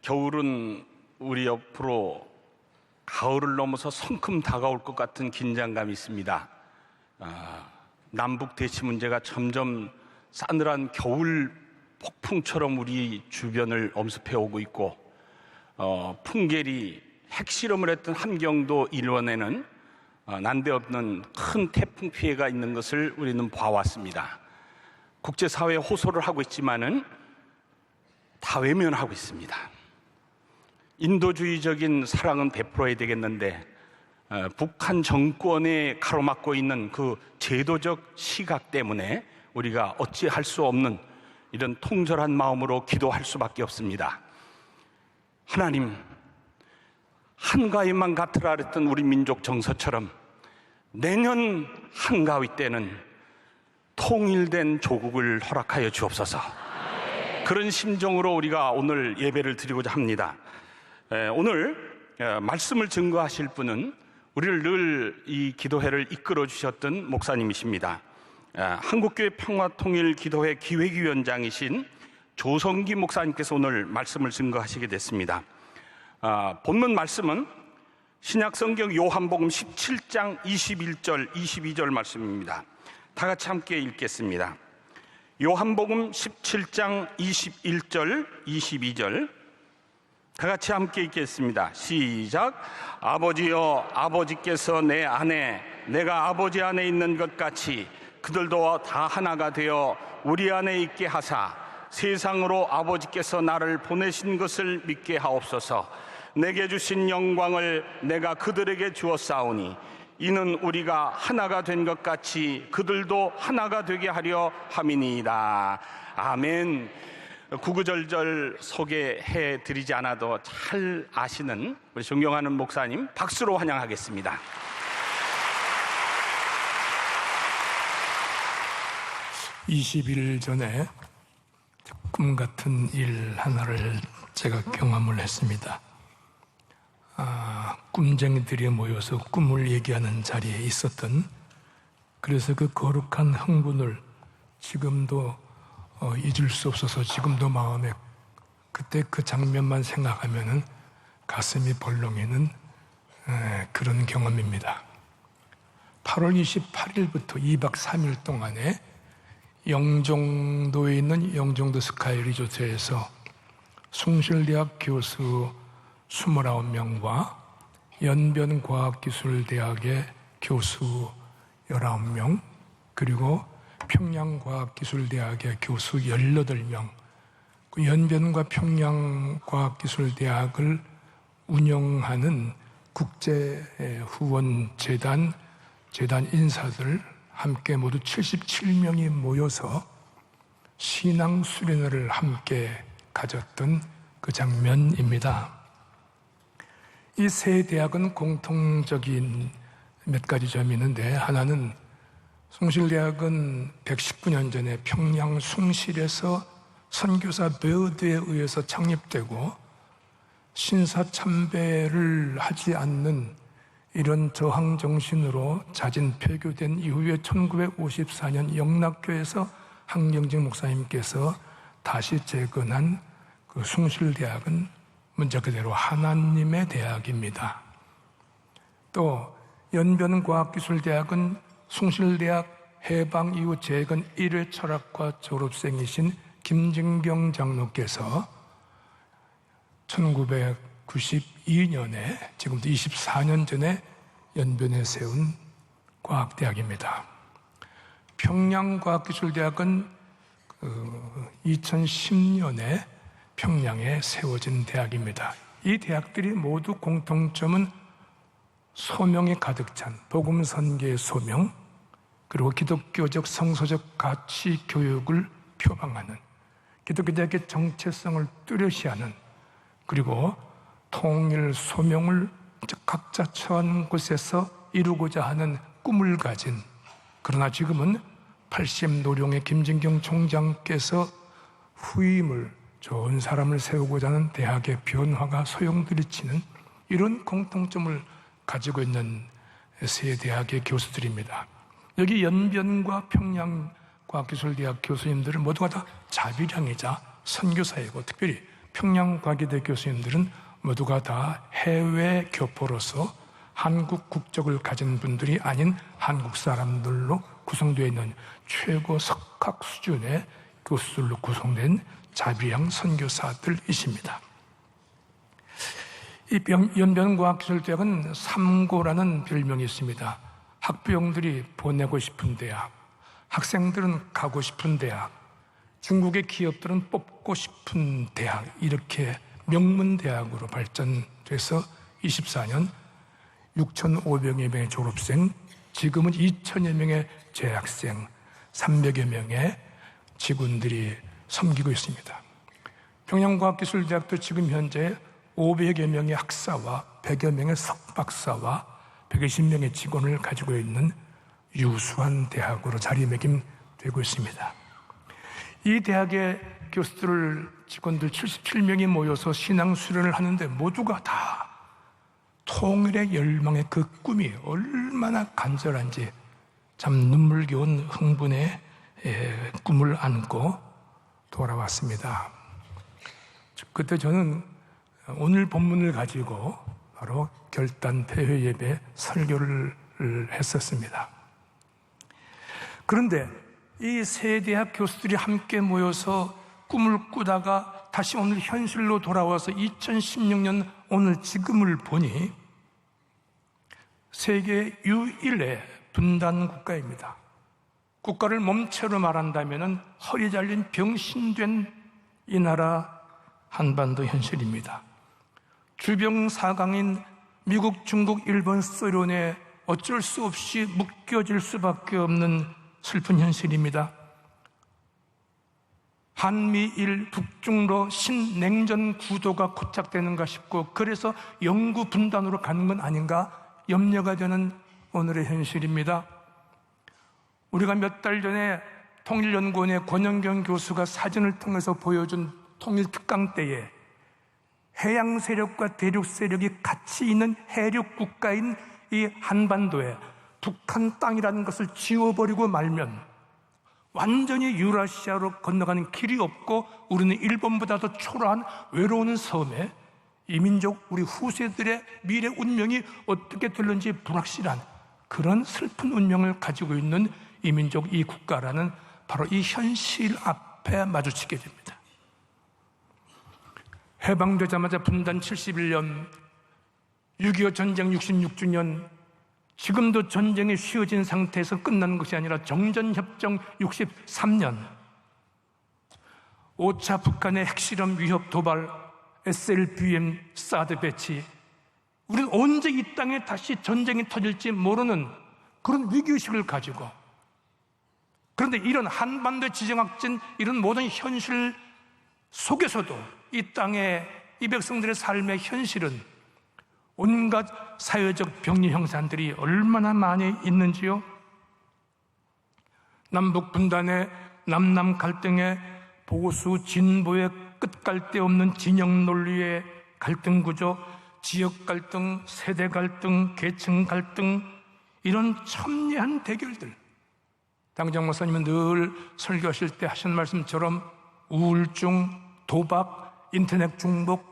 겨울은 우리 옆으로 가을을 넘어서 성큼 다가올 것 같은 긴장감이 있습니다. 남북 대치 문제가 점점 싸늘한 겨울 폭풍처럼 우리 주변을 엄습해 오고 있고, 풍계리 핵실험을 했던 함경도 일원에는 난데없는 큰 태풍 피해가 있는 것을 우리는 봐왔습니다. 국제사회에 호소를 하고 있지만은 다 외면하고 있습니다. 인도주의적인 사랑은 베풀어야 되겠는데, 북한 정권에 가로막고 있는 그 제도적 시각 때문에 우리가 어찌할 수 없는 이런 통절한 마음으로 기도할 수밖에 없습니다. 하나님, 한가위만 같으라 그랬던 우리 민족 정서처럼 내년 한가위 때는 통일된 조국을 허락하여 주옵소서. 그런 심정으로 우리가 오늘 예배를 드리고자 합니다. 오늘 말씀을 증거하실 분은 우리를 늘 이 기도회를 이끌어 주셨던 목사님이십니다. 한국교회 평화통일기도회 기획위원장이신 조성기 목사님께서 오늘 말씀을 증거하시게 됐습니다. 본문 말씀은 신약성경 요한복음 17장 21절 22절 말씀입니다. 다 같이 함께 읽겠습니다. 요한복음 17장 21절 22절 다 같이 함께 읽겠습니다. 시작. 아버지여, 아버지께서 내 안에 내가 아버지 안에 있는 것 같이 그들도 다 하나가 되어 우리 안에 있게 하사 세상으로 아버지께서 나를 보내신 것을 믿게 하옵소서. 내게 주신 영광을 내가 그들에게 주었사오니 이는 우리가 하나가 된 것 같이 그들도 하나가 되게 하려 함이니이다. 아멘. 구구절절 소개해 드리지 않아도 잘 아시는 우리 존경하는 목사님 박수로 환영하겠습니다. (20일) 전에 꿈 같은 일 하나를 제가 경험을 했습니다. 꿈쟁이들이 모여서 꿈을 얘기하는 자리에 있었던, 그래서 그 거룩한 흥분을 지금도 잊을 수 없어서 지금도 마음에 그때 그 장면만 생각하면은 가슴이 벌렁이는 그런 경험입니다. 8월 28일부터 2박 3일 동안에 영종도에 있는 영종도 스카이 리조트에서 숭실대학 교수 29명과 연변과학기술대학의 교수 19명, 그리고 평양과학기술대학의 교수 18명, 그 연변과 평양과학기술대학을 운영하는 국제후원재단 인사들 함께 모두 77명이 모여서 신앙 수련회를 함께 가졌던 그 장면입니다. 이 세 대학은 공통적인 몇 가지 점이 있는데, 하나는 숭실대학은 119년 전에 평양 숭실에서 선교사 베어드에 의해서 창립되고 신사참배를 하지 않는 이런 저항 정신으로 자진 폐교된 이후에 1954년 영락교에서 한경직 목사님께서 다시 재건한 그 숭실대학은 문자 그대로 하나님의 대학입니다. 또 연변과학기술대학은 숭실대학 해방 이후 재건 1회 철학과 졸업생이신 김진경 장로께서 1992년에 지금부터 24년 전에 연변에 세운 과학대학입니다. 평양과학기술대학은 2010년에 평양에 세워진 대학입니다. 이 대학들이 모두 공통점은 소명이 가득 찬 복음 선교의 소명, 그리고 기독교적 성서적 가치 교육을 표방하는, 기독교적의 정체성을 뚜렷이하는, 그리고 통일 소명을 각자 처한 곳에서 이루고자 하는 꿈을 가진, 그러나 지금은 80 노령의 김진경 총장께서 후임을, 좋은 사람을 세우고자 하는 대학의 변화가 소용돌이치는 이런 공통점을 가지고 있는 세 대학의 교수들입니다. 여기 연변과 평양과학기술대학 교수님들은 모두가 다 자비량이자 선교사이고, 특별히 평양과기대 교수님들은 모두가 다 해외 교포로서 한국 국적을 가진 분들이 아닌 한국 사람들로 구성되어 있는 최고 석학 수준의 교수들로 구성된 자비형 선교사들이십니다. 이 연변과학기술대학은 삼고라는 별명이 있습니다. 학부형들이 보내고 싶은 대학, 학생들은 가고 싶은 대학, 중국의 기업들은 뽑고 싶은 대학, 이렇게 명문대학으로 발전돼서 24년 6,500여 명의 졸업생, 지금은 2,000여 명의 재학생, 300여 명의 직원들이 섬기고 있습니다. 평양과학기술대학도 지금 현재 500여 명의 학사와 100여 명의 석박사와 120명의 직원을 가지고 있는 유수한 대학으로 자리매김되고 있습니다. 이 대학의 교수들, 직원들 77명이 모여서 신앙 수련을 하는데 모두가 다 통일의 열망의 그 꿈이 얼마나 간절한지 참 눈물겨운 흥분의 꿈을 안고 돌아왔습니다. 그때 저는 오늘 본문을 가지고 바로 결단 폐회 예배 설교를 했었습니다. 그런데 이 세 대학 교수들이 함께 모여서 꿈을 꾸다가 다시 오늘 현실로 돌아와서 2016년 오늘 지금을 보니 세계 유일의 분단 국가입니다. 국가를 몸체로 말한다면 허리 잘린 병신된 이 나라 한반도 현실입니다. 주병사강인 미국, 중국, 일본, 소련에 어쩔 수 없이 묶여질 수밖에 없는 슬픈 현실입니다. 한미일 북중로 신냉전 구도가 고착되는가 싶고 그래서 영구 분단으로 가는 건 아닌가 염려가 되는 오늘의 현실입니다. 우리가 몇 달 전에 통일연구원의 권영경 교수가 사진을 통해서 보여준 통일특강 때에 해양 세력과 대륙 세력이 같이 있는 해륙 국가인 이 한반도에 북한 땅이라는 것을 지워버리고 말면 완전히 유라시아로 건너가는 길이 없고 우리는 일본보다 더 초라한 외로운 섬에 이 민족, 우리 후세들의 미래 운명이 어떻게 될는지 불확실한 그런 슬픈 운명을 가지고 있는 이 민족, 이 국가라는 바로 이 현실 앞에 마주치게 됩니다. 해방되자마자 분단 71년, 6.25 전쟁 66주년, 지금도 전쟁이 쉬워진 상태에서 끝난 것이 아니라 정전협정 63년, 5차 북한의 핵실험 위협 도발, SLBM 사드 배치, 우리는 언제 이 땅에 다시 전쟁이 터질지 모르는 그런 위기의식을 가지고, 그런데 이런 한반도 지정학전, 이런 모든 현실 속에서도 이 땅의 이 백성들의 삶의 현실은 온갖 사회적 병리 형산들이 얼마나 많이 있는지요? 남북 분단의 남남 갈등의 보수 진보의 끝갈 데 없는 진영 논리의 갈등 구조, 지역 갈등, 세대 갈등, 계층 갈등, 이런 첨예한 대결들. 당장 목사님은 늘 설교하실 때 하신 말씀처럼 우울증, 도박, 인터넷 중독,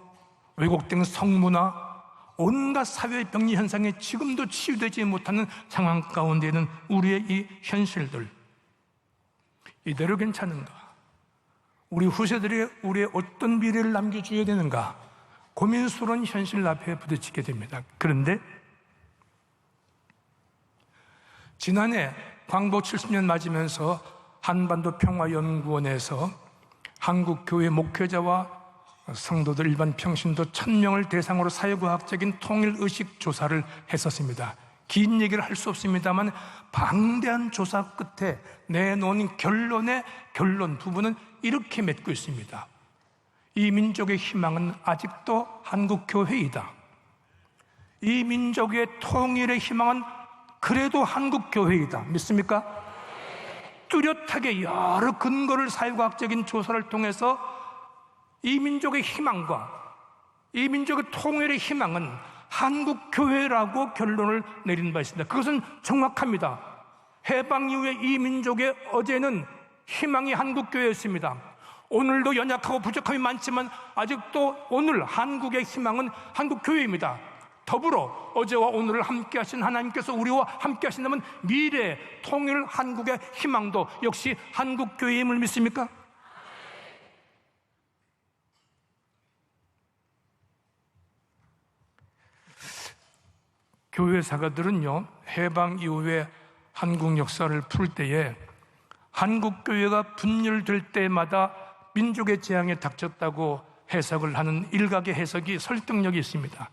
왜곡된 성문화, 온갖 사회의 병리 현상에 지금도 치유되지 못하는 상황 가운데 있는 우리의 이 현실들, 이대로 괜찮은가? 우리 후세들이 우리의 어떤 미래를 남겨줘야 되는가? 고민스러운 현실 앞에 부딪히게 됩니다. 그런데 지난해 광복 70년 맞으면서 한반도 평화연구원에서 한국교회 목회자와 성도들 일반 평신도 1000명을 대상으로 사회과학적인 통일의식 조사를 했었습니다. 긴 얘기를 할 수 없습니다만 방대한 조사 끝에 내놓은 결론의 결론 부분은 이렇게 맺고 있습니다. 이 민족의 희망은 아직도 한국교회이다. 이 민족의 통일의 희망은 그래도 한국교회이다. 믿습니까? 뚜렷하게 여러 근거를 사회과학적인 조사를 통해서 이 민족의 희망과 이 민족의 통일의 희망은 한국교회라고 결론을 내린 바 있습니다. 그것은 정확합니다. 해방 이후에 이 민족의 어제는 희망이 한국교회였습니다. 오늘도 연약하고 부족함이 많지만 아직도 오늘 한국의 희망은 한국교회입니다. 더불어 어제와 오늘을 함께 하신 하나님께서 우리와 함께 하신다면 미래 통일 한국의 희망도 역시 한국교회임을 믿습니까? 교회 사가들은요, 해방 이후에 한국 역사를 풀 때에 한국교회가 분열될 때마다 민족의 재앙에 닥쳤다고 해석을 하는 일각의 해석이 설득력이 있습니다.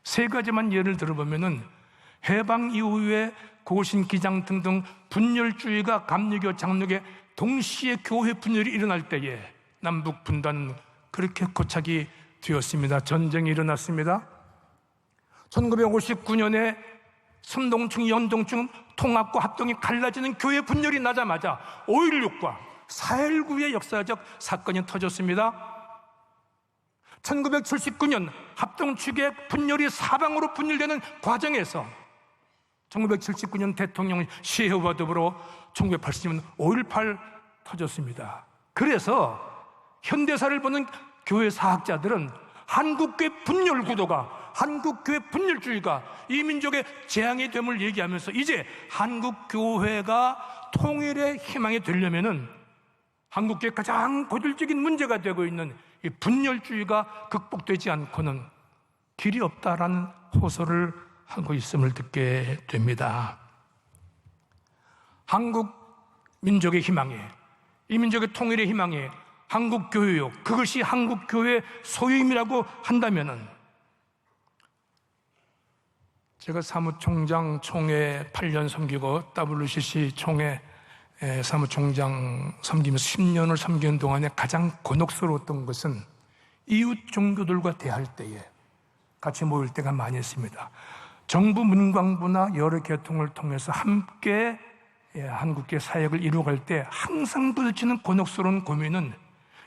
세 가지만 예를 들어보면은 해방 이후에 고신, 기장 등등 분열주의가 감리교, 장로교 동시에 교회 분열이 일어날 때에 남북 분단은 그렇게 고착이 되었습니다. 전쟁이 일어났습니다. 1959년에 선동층, 연동층, 통합과 합동이 갈라지는 교회 분열이 나자마자 5.16과 4.19의 역사적 사건이 터졌습니다. 1979년 합동 측의 분열이 사방으로 분열되는 과정에서 1979년 대통령 시해와 더불어 1980년 5.18 터졌습니다. 그래서 현대사를 보는 교회 사학자들은 한국교회 분열 구도가, 한국교회 분열주의가 이 민족의 재앙이 됨을 얘기하면서 이제 한국교회가 통일의 희망이 되려면은 한국교회 가장 고질적인 문제가 되고 있는 이 분열주의가 극복되지 않고는 길이 없다라는 호소를 하고 있음을 듣게 됩니다. 한국 민족의 희망이, 이 민족의 통일의 희망이 한국교회요, 그것이 한국교회의 소유임이라고 한다면은 제가 사무총장 총회 8년 섬기고 WCC 총회 사무총장 섬기면서 10년을 섬기는 동안에 가장 곤혹스러웠던 것은 이웃 종교들과 대할 때에 같이 모일 때가 많이 있습니다. 정부 문광부나 여러 계통을 통해서 함께 한국계 사역을 이루어갈 때 항상 부딪히는 곤혹스러운 고민은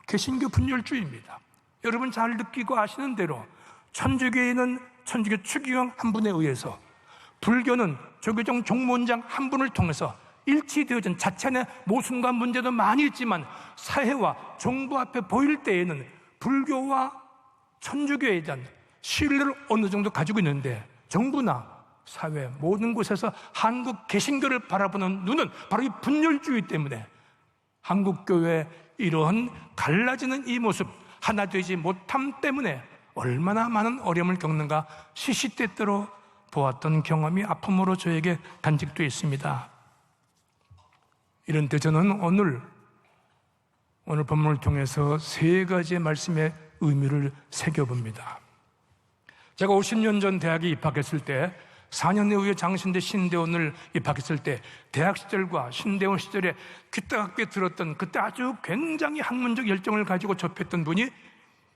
개신교 분열주의입니다. 여러분 잘 느끼고 아시는 대로 천주교에는 천주교 추기경 한 분에 의해서, 불교는 조계종 종무원장 한 분을 통해서 일치되어진 자체의 모순과 문제도 많이 있지만 사회와 정부 앞에 보일 때에는 불교와 천주교에 대한 신뢰를 어느 정도 가지고 있는데 정부나 사회 모든 곳에서 한국 개신교를 바라보는 눈은 바로 이 분열주의 때문에 한국교회 이러한 갈라지는 이 모습, 하나 되지 못함 때문에 얼마나 많은 어려움을 겪는가 시시때때로 보았던 경험이 아픔으로 저에게 간직되어 있습니다. 이런데 저는 오늘 본문을 통해서 세 가지의 말씀의 의미를 새겨봅니다. 제가 50년 전 대학에 입학했을 때 4년 후에 장신대 신대원을 입학했을 때 대학 시절과 신대원 시절에 귀따갑게 들었던 그때 아주 굉장히 학문적 열정을 가지고 접했던 분이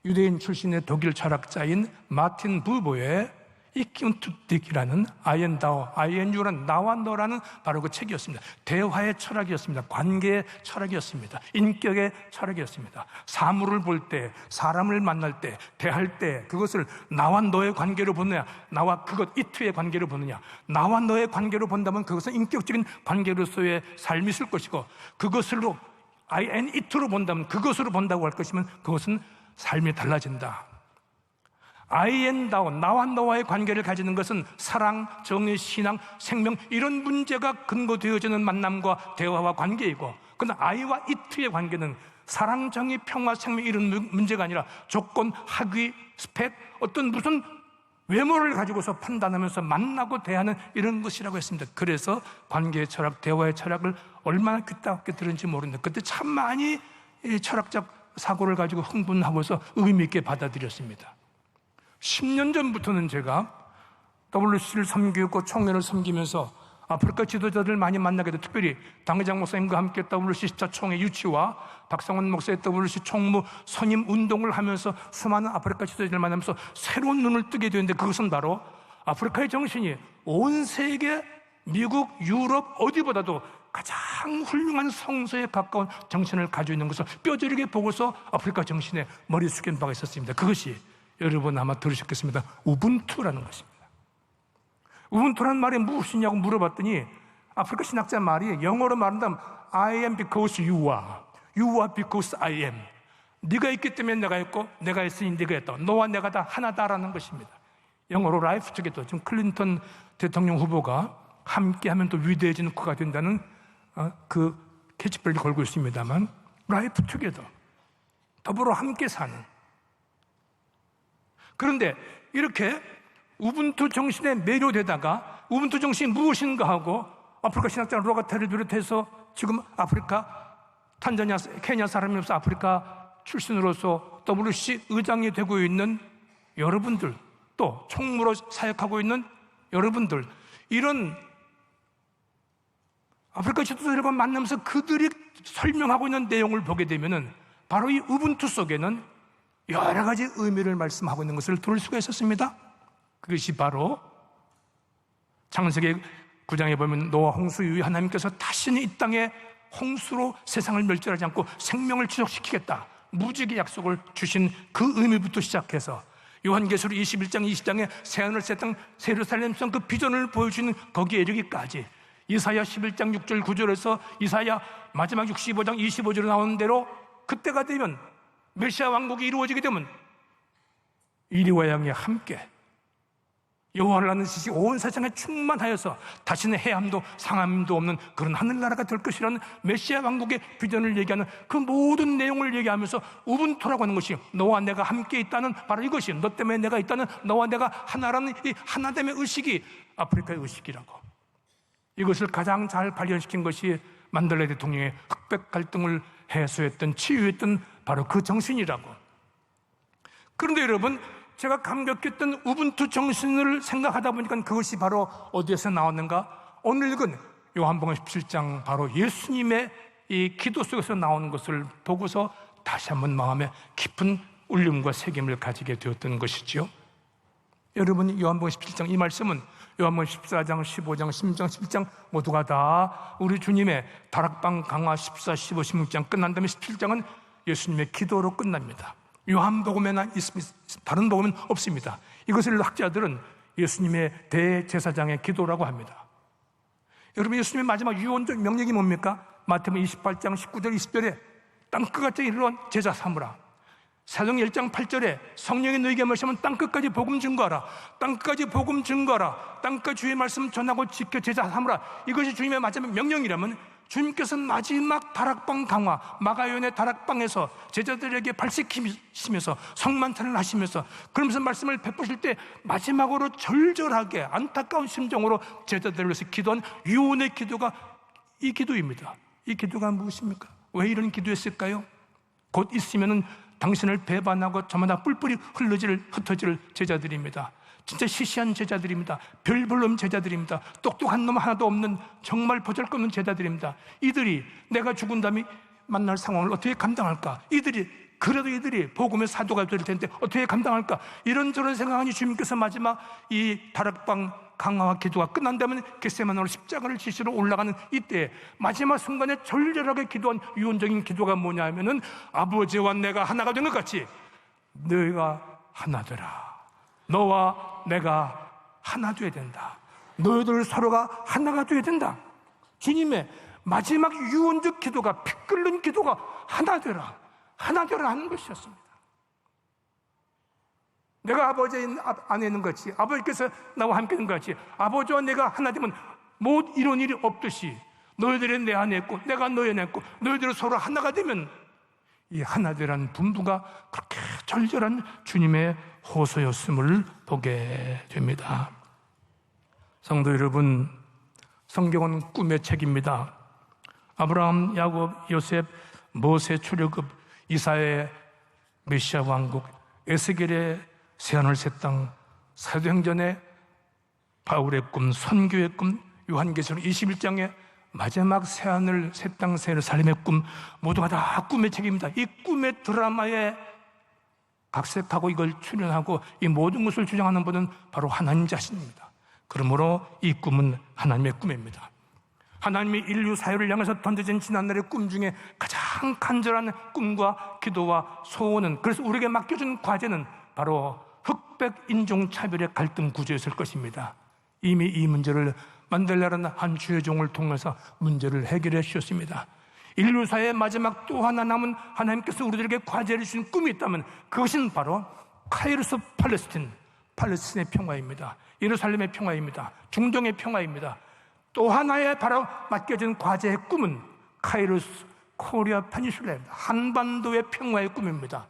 유대인 출신의 독일 철학자인 마틴 부버의 이키운투딕이라는 INU라는 나와 너라는 바로 그 책이었습니다. 대화의 철학이었습니다. 관계의 철학이었습니다. 인격의 철학이었습니다. 사물을 볼 때, 사람을 만날 때, 대할 때 그것을 나와 너의 관계로 보느냐, 나와 그것 이트의 관계로 보느냐, 나와 너의 관계로 본다면 그것은 인격적인 관계로서의 삶이 있을 것이고, 그것으로 INIT로 본다면 그것으로 본다고 할 것이면 그것은 삶이 달라진다. IN다운 나와 너와의 관계를 가지는 것은 사랑, 정의, 신앙, 생명 이런 문제가 근거되어지는 만남과 대화와 관계이고, 그러나 I와 IT의 관계는 사랑, 정의, 평화, 생명 이런 문제가 아니라 조건, 학위, 스펙, 어떤 무슨 외모를 가지고서 판단하면서 만나고 대하는 이런 것이라고 했습니다. 그래서 관계의 철학, 대화의 철학을 얼마나 귀따갑게 들은지 모르는데 그때 참 많이 철학적 사고를 가지고 흥분하고서 의미 있게 받아들였습니다. 10년 전부터는 제가 WC를 섬기고 총회를 섬기면서 아프리카 지도자들 많이 만나게 돼, 특별히 당회장 목사님과 함께 WC 10차 총회 유치와 박상원 목사의 WC 총무 선임 운동을 하면서 수많은 아프리카 지도자들을 만나면서 새로운 눈을 뜨게 되는데, 그것은 바로 아프리카의 정신이 온 세계, 미국, 유럽 어디보다도 가장 훌륭한 성서에 가까운 정신을 가지고 있는 것을 뼈저리게 보고서 아프리카 정신에 머리 숙인 바가 있었습니다. 그것이 여러분 아마 들으셨겠습니다. 우분투라는 것입니다. 우분투라는 말이 무엇이냐고 물어봤더니 아프리카 신학자 말이 영어로 말한다면 I am because you are, you are because I am. 네가 있기 때문에 내가 있고 내가 있으니 네가 있다. 너와 내가 다 하나다라는 것입니다. 영어로 라이프 투게더. 지금 클린턴 대통령 후보가 함께하면 또 위대해지는 국가가 된다는 그 캐치프레이즈 걸고 있습니다만, 라이프 투게더, 더불어 함께 사는. 그런데 이렇게 우분투 정신에 매료되다가 우분투 정신이 무엇인가 하고 아프리카 신학자 로가타를 비롯해서 지금 아프리카, 탄자니아, 케냐 사람이 없어 아프리카 출신으로서 WC 의장이 되고 있는 여러분들, 또 총무로 사역하고 있는 여러분들, 이런 아프리카 지도자들과 만나면서 그들이 설명하고 있는 내용을 보게 되면은 바로 이 우분투 속에는 여러 가지 의미를 말씀하고 있는 것을 들을 수가 있었습니다. 그것이 바로 창세기 9장에 보면 노아 홍수 이후에 하나님께서 다시는 이 땅에 홍수로 세상을 멸절하지 않고 생명을 지속시키겠다, 무지개 약속을 주신 그 의미부터 시작해서 요한계시록 21장 20장에 새하늘 새 땅 예루살렘 성 그 비전을 보여주는 거기에 이르기까지, 이사야 11장 6절 9절에서 이사야 마지막 65장 25절에 나오는 대로 그때가 되면 메시아 왕국이 이루어지게 되면 이리와 양이 함께 여호와를 아는 지식이 온 세상에 충만하여서 다시는 해함도 상함도 없는 그런 하늘나라가 될 것이라는 메시아 왕국의 비전을 얘기하는 그 모든 내용을 얘기하면서 우분투라고 하는 것이, 너와 내가 함께 있다는 바로 이것이, 너 때문에 내가 있다는, 너와 내가 하나라는 이 하나됨의 의식이 아프리카의 의식이라고. 이것을 가장 잘 발현시킨 것이 만델라 대통령의 흑백 갈등을 해소했던, 치유했던 바로 그 정신이라고. 그런데 여러분, 제가 감격했던 우분투 정신을 생각하다 보니까 그것이 바로 어디에서 나왔는가? 오늘 읽은 요한복음 17장 바로 예수님의 이 기도 속에서 나오는 것을 보고서 다시 한번 마음에 깊은 울림과 새김을 가지게 되었던 것이지요. 여러분, 요한복음 17장 이 말씀은 요한복음 14장, 15장, 16장, 17장 모두가 다 우리 주님의 다락방 강화 14, 15, 16장 끝난 다음에 17장은 예수님의 기도로 끝납니다. 요한복음에나 있습니다. 다른 복음은 없습니다. 이것을 학자들은 예수님의 대제사장의 기도라고 합니다. 여러분, 예수님의 마지막 유언적 명령이 뭡니까? 마태복음 28장 19절 20절에 땅끝까지 이르러 제자 삼으라. 사도행 1장 8절에 성령이 너희에게 말씀하면 땅끝까지 복음 증거하라. 땅끝까지 복음 증거하라. 땅끝까지 주의 말씀 전하고 지켜 제자 삼으라. 이것이 주님의 마지막 명령이라면, 주님께서 마지막 다락방 강화 마가요한의 다락방에서 제자들에게 발식시키면서 성만찬을 하시면서 그러면서 말씀을 베푸실 때 마지막으로 절절하게 안타까운 심정으로 제자들을 위해서 기도한 유언의 기도가 이 기도입니다. 이 기도가 무엇입니까? 왜 이런 기도했을까요? 곧 있으면은 당신을 배반하고 저마다 뿔뿔이 흩어질 제자들입니다. 진짜 시시한 제자들입니다. 별볼놈 제자들입니다. 똑똑한 놈 하나도 없는 정말 보잘것없는 제자들입니다. 이들이 내가 죽은 다음에 만날 상황을 어떻게 감당할까? 그래도 이들이 복음의 사도가 될 텐데 어떻게 감당할까? 이런저런 생각하니 주님께서 마지막 이 다락방 강화와 기도가 끝난다면 겟세마네로 십자가를 지시러 올라가는 이때 마지막 순간에 절절하게 기도한 유언적인 기도가 뭐냐 하면은, 아버지와 내가 하나가 된 것 같이 너희가 하나 되라. 너와 내가 하나 되어야 된다. 너희들 서로가 하나가 되어야 된다. 주님의 마지막 유언적 기도가, 피 끓는 기도가 하나 되라, 하나 되라 하는 것이었습니다. 내가 아버지 안에 있는 것 같이, 아버지께서 나와 함께 있는 것 같이, 아버지와 내가 하나 되면 못 이런 일이 없듯이 너희들이 내 안에 있고 내가 너희 안에 있고 너희들이 서로 하나가 되면 이 하나 되라는 분부가 그렇게 절절한 주님의 호소였음을 보게 됩니다. 성도 여러분, 성경은 꿈의 책입니다. 아브라함, 야곱, 요셉, 모세 출애굽, 이사야의 메시아 왕국, 에스겔의 새하늘 새 땅, 사도행전의 바울의 꿈, 선교의 꿈, 요한계시록 21장의 마지막 새하늘 새 땅 새 예루살렘의 꿈, 모두가 다 꿈의 책입니다. 이 꿈의 드라마에 각색하고 이걸 출연하고 이 모든 것을 주장하는 분은 바로 하나님 자신입니다. 그러므로 이 꿈은 하나님의 꿈입니다. 하나님이 인류 사회를 향해서 던져진 지난날의 꿈 중에 가장 간절한 꿈과 기도와 소원은, 그래서 우리에게 맡겨준 과제는 바로 흑백 인종 차별의 갈등 구조였을 것입니다. 이미 이 문제를 만델라라는 한 주의 종을 통해서 문제를 해결해 주셨습니다. 인류사의 마지막 또 하나 남은 하나님께서 우리들에게 과제를 주신 꿈이 있다면 그것은 바로 카이로스 팔레스틴, 팔레스틴의 평화입니다. 예루살렘의 평화입니다. 중동의 평화입니다. 또 하나의 바로 맡겨진 과제의 꿈은 카이로스 코리아 페니슐라입니다. 한반도의 평화의 꿈입니다.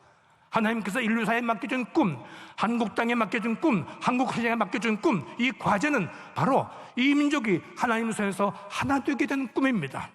하나님께서 인류사에 맡겨준 꿈, 한국 땅에 맡겨준 꿈, 한국 시장에 맡겨준 꿈, 이 과제는 바로 이 민족이 하나님 손에서 하나 되게 되는 꿈입니다.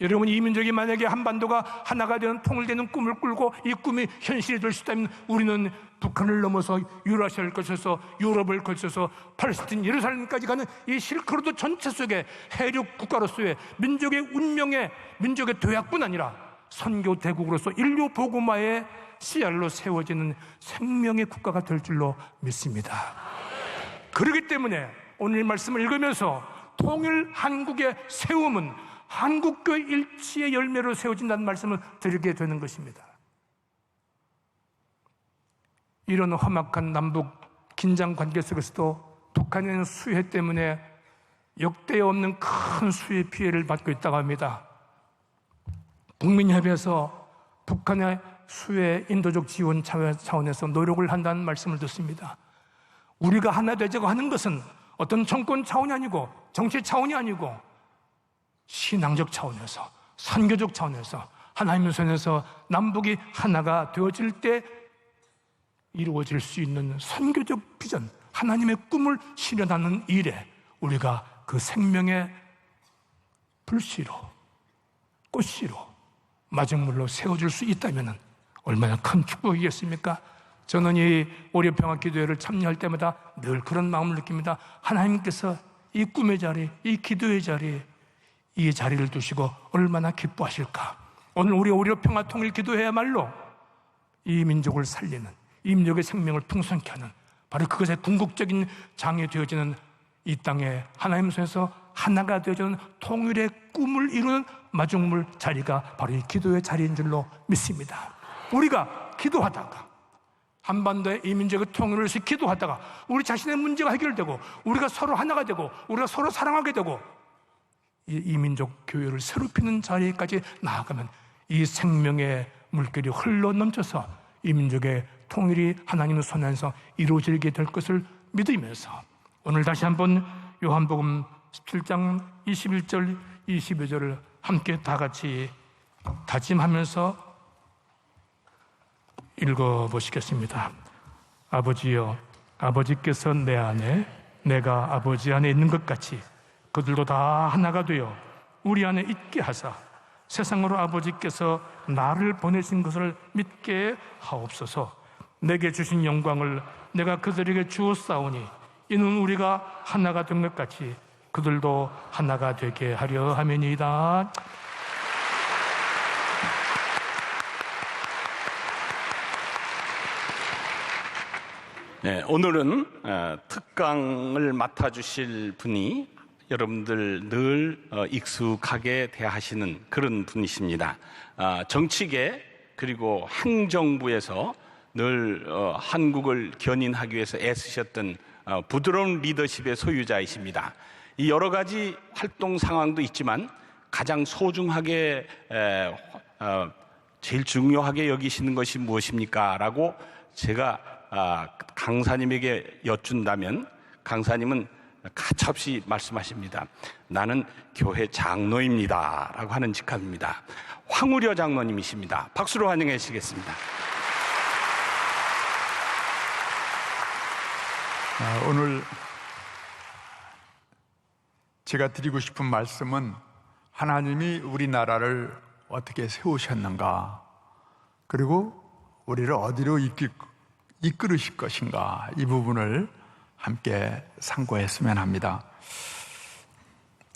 여러분, 이 민족이 만약에 한반도가 하나가 되는 통일되는 꿈을 꾸고 이 꿈이 현실이 될 수 있다면 우리는 북한을 넘어서 유라시아를 거쳐서 유럽을 거쳐서 팔레스틴 예루살렘까지 가는 이 실크로드 전체 속에 해륙 국가로서의 민족의 운명의 민족의 도약뿐 아니라 선교 대국으로서 인류 복음화의 씨알로 세워지는 생명의 국가가 될 줄로 믿습니다. 그렇기 때문에 오늘 말씀을 읽으면서 통일 한국의 세움은 한국교회 일치의 열매로 세워진다는 말씀을 드리게 되는 것입니다. 이런 험악한 남북 긴장 관계 속에서도 북한은 수해 때문에 역대 없는 큰 수해 피해를 받고 있다고 합니다. 국민협의회에서 북한의 수해 인도적 지원 차원에서 노력을 한다는 말씀을 듣습니다. 우리가 하나 되자고 하는 것은 어떤 정권 차원이 아니고 정치 차원이 아니고 신앙적 차원에서 선교적 차원에서 하나님의 손에서 남북이 하나가 되어질 때 이루어질 수 있는 선교적 비전, 하나님의 꿈을 실현하는 일에 우리가 그 생명의 불씨로, 꽃씨로, 마중물로 세워줄 수 있다면 얼마나 큰 축복이겠습니까? 저는 이 오려평화기도회를 참여할 때마다 늘 그런 마음을 느낍니다. 하나님께서 이 꿈의 자리, 이 기도의 자리, 이 자리를 두시고 얼마나 기뻐하실까. 오늘 우리 오려평화통일기도회야말로 이 민족을 살리는, 이 민족의 생명을 풍성케 하는 바로 그것의 궁극적인 장이 되어지는 이 땅에 하나님 손에서 하나가 되어지는 통일의 꿈을 이루는 마중물 자리가 바로 이 기도의 자리인 줄로 믿습니다. 우리가 기도하다가 한반도의 이 민족의 통일을 위해서 기도하다가 우리 자신의 문제가 해결되고 우리가 서로 하나가 되고 우리가 서로 사랑하게 되고 이 민족 교회를 새롭히는 자리까지 나아가면 이 생명의 물결이 흘러 넘쳐서 이 민족의 통일이 하나님의 손 안에서 이루어지게 될 것을 믿으면서 오늘 다시 한번 요한복음 17장 21절 22절을 함께 다 같이 다짐하면서 읽어보시겠습니다. 아버지여, 아버지께서 내 안에 내가 아버지 안에 있는 것 같이 그들도 다 하나가 되어 우리 안에 있게 하사 세상으로 아버지께서 나를 보내신 것을 믿게 하옵소서. 내게 주신 영광을 내가 그들에게 주었사오니 이는 우리가 하나가 된 것 같이 그들도 하나가 되게 하려 함이니이다. 네, 오늘은 특강을 맡아주실 분이 여러분들 늘 익숙하게 대하시는 그런 분이십니다. 정치계 그리고 행정부에서 늘 한국을 견인하기 위해서 애쓰셨던 부드러운 리더십의 소유자이십니다. 이 여러 가지 활동 상황도 있지만 가장 소중하게 제일 중요하게 여기시는 것이 무엇입니까? 라고 제가 강사님에게 여쭌다면 강사님은 가차없이 말씀하십니다. 나는 교회 장로입니다 라고 하는 직함입니다. 황우려 장로님이십니다. 박수로 환영해 주시겠습니다. 오늘 제가 드리고 싶은 말씀은 하나님이 우리나라를 어떻게 세우셨는가, 그리고 우리를 어디로 이끌으실 것인가, 이 부분을 함께 상고했으면 합니다.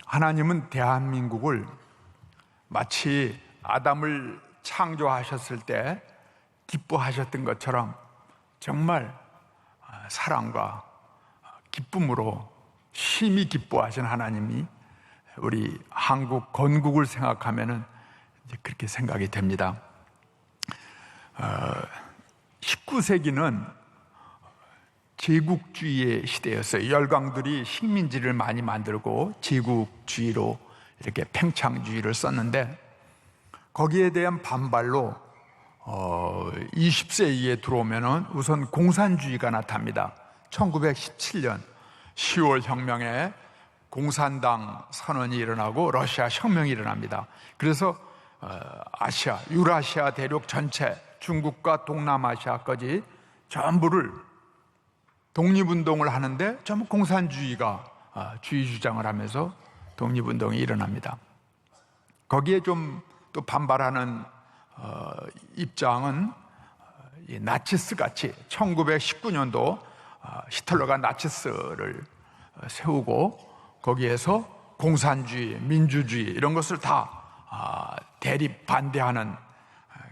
하나님은 대한민국을 마치 아담을 창조하셨을 때 기뻐하셨던 것처럼 정말 사랑과 기쁨으로 심히 기뻐하신 하나님이 우리 한국 건국을 생각하면은 이제 그렇게 생각이 됩니다. 19세기는 제국주의의 시대였어요. 열강들이 식민지를 많이 만들고 제국주의로 이렇게 팽창주의를 썼는데 거기에 대한 반발로 20세 이에 들어오면은 우선 공산주의가 나타납니다. 1917년 10월 혁명에 공산당 선언이 일어나고 러시아 혁명이 일어납니다. 그래서 아시아, 유라시아 대륙 전체, 중국과 동남아시아까지 전부를 독립운동을 하는데 전부 공산주의가 주의 주장을 하면서 독립운동이 일어납니다. 거기에 좀 또 반발하는 입장은 나치스 같이 1919년도 히틀러가 나치스를 세우고 거기에서 공산주의, 민주주의 이런 것을 다 대립 반대하는,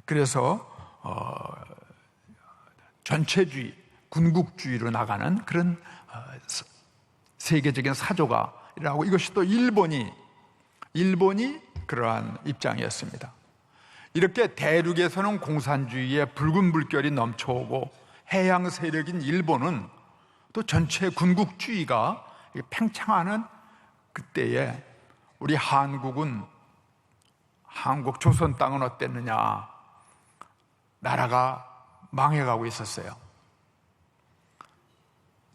그래서 전체주의, 군국주의로 나가는 그런 세계적인 사조가 일어나고, 이것이 또 일본이 그러한 입장이었습니다. 이렇게 대륙에서는 공산주의의 붉은 물결이 넘쳐오고 해양 세력인 일본은 또 전체 군국주의가 팽창하는 그때에 우리 한국 조선 땅은 어땠느냐? 나라가 망해가고 있었어요.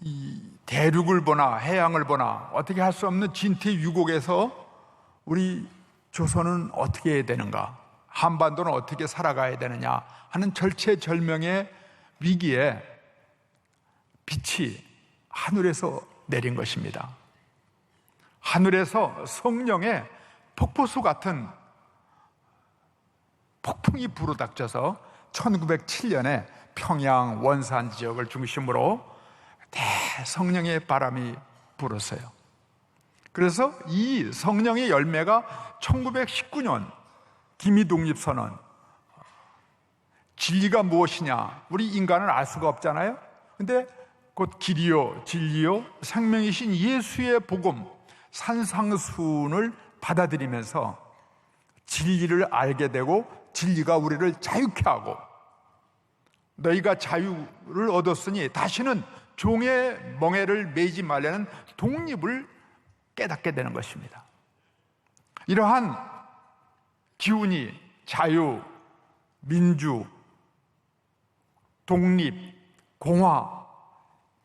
이 대륙을 보나 해양을 보나 어떻게 할 수 없는 진퇴유곡에서 우리 조선은 어떻게 해야 되는가, 한반도는 어떻게 살아가야 되느냐 하는 절체절명의 위기에 빛이 하늘에서 내린 것입니다. 하늘에서 성령의 폭포수 같은 폭풍이 불어닥쳐서 1907년에 평양 원산 지역을 중심으로 대성령의 바람이 불었어요. 그래서 이 성령의 열매가 1919년 기미독립선언, 진리가 무엇이냐, 우리 인간은 알 수가 없잖아요. 근데 곧 길이요 진리요 생명이신 예수의 복음 산상수훈을 받아들이면서 진리를 알게 되고 진리가 우리를 자유케 하고, 너희가 자유를 얻었으니 다시는 종의 멍에를 매지 말라는 독립을 깨닫게 되는 것입니다. 이러한 기운이 자유, 민주, 독립, 공화,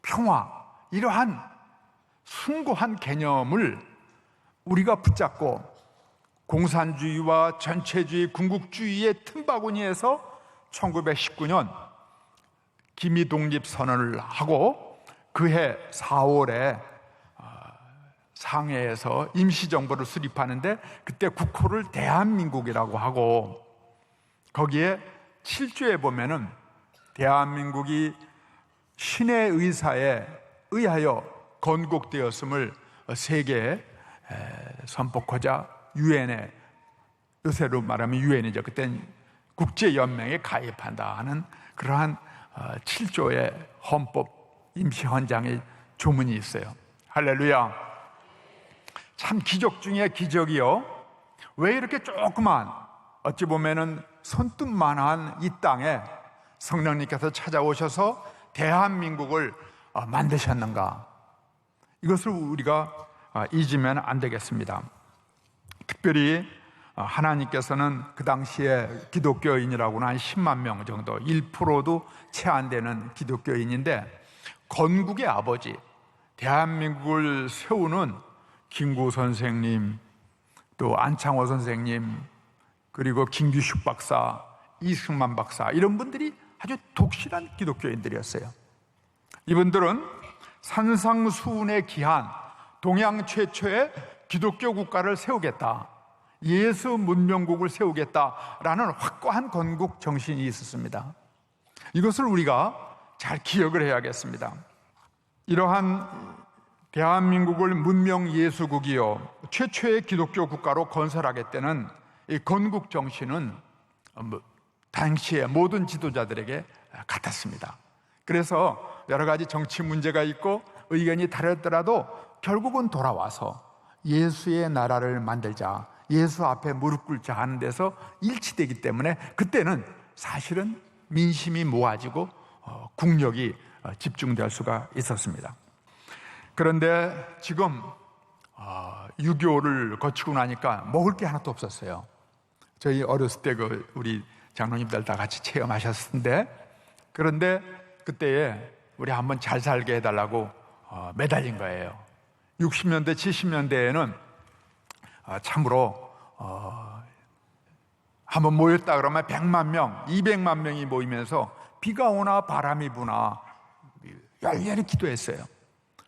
평화, 이러한 숭고한 개념을 우리가 붙잡고 공산주의와 전체주의, 군국주의의 틈바구니에서 1919년 기미독립선언을 하고 그해 4월에 상해에서 임시정부를 수립하는데, 그때 국호를 대한민국이라고 하고 거기에 7조에 보면은 대한민국이 신의 의사에 의하여 건국되었음을 세계에 선포하자 유엔에, 요새로 말하면 유엔이죠, 그때는 국제연맹에 가입한다 하는 그러한 7조의 헌법 임시헌장의 조문이 있어요. 할렐루야. 참 기적 중에 기적이요. 왜 이렇게 조그만, 어찌 보면은 손톱만한 이 땅에 성령님께서 찾아오셔서 대한민국을 만드셨는가? 이것을 우리가 잊으면 안 되겠습니다. 특별히 하나님께서는 그 당시에 기독교인이라고는 한 10만 명 정도, 1%도 채 안 되는 기독교인인데, 건국의 아버지, 대한민국을 세우는 김구 선생님, 또 안창호 선생님, 그리고 김규식 박사, 이승만 박사, 이런 분들이 아주 독실한 기독교인들이었어요. 이분들은 산상수훈의 기한, 동양 최초의 기독교 국가를 세우겠다, 예수 문명국을 세우겠다라는 확고한 건국 정신이 있었습니다. 이것을 우리가 잘 기억을 해야겠습니다. 이러한 대한민국을 문명 예수국이요 최초의 기독교 국가로 건설하겠다는 이 건국 정신은 당시의 모든 지도자들에게 같았습니다. 그래서 여러 가지 정치 문제가 있고 의견이 다르더라도 결국은 돌아와서 예수의 나라를 만들자, 예수 앞에 무릎 꿇자 하는 데서 일치되기 때문에 그때는 사실은 민심이 모아지고 국력이 집중될 수가 있었습니다. 그런데 지금 6.25를 거치고 나니까 먹을 게 하나도 없었어요. 저희 어렸을 때 우리 장로님들 다 같이 체험하셨는데, 그런데 그때에 우리 한번 잘 살게 해달라고 매달린 거예요. 60년대, 70년대에는 참으로 한번 모였다 그러면 100만 명, 200만 명이 모이면서 비가 오나 바람이 부나 열렬히 기도했어요.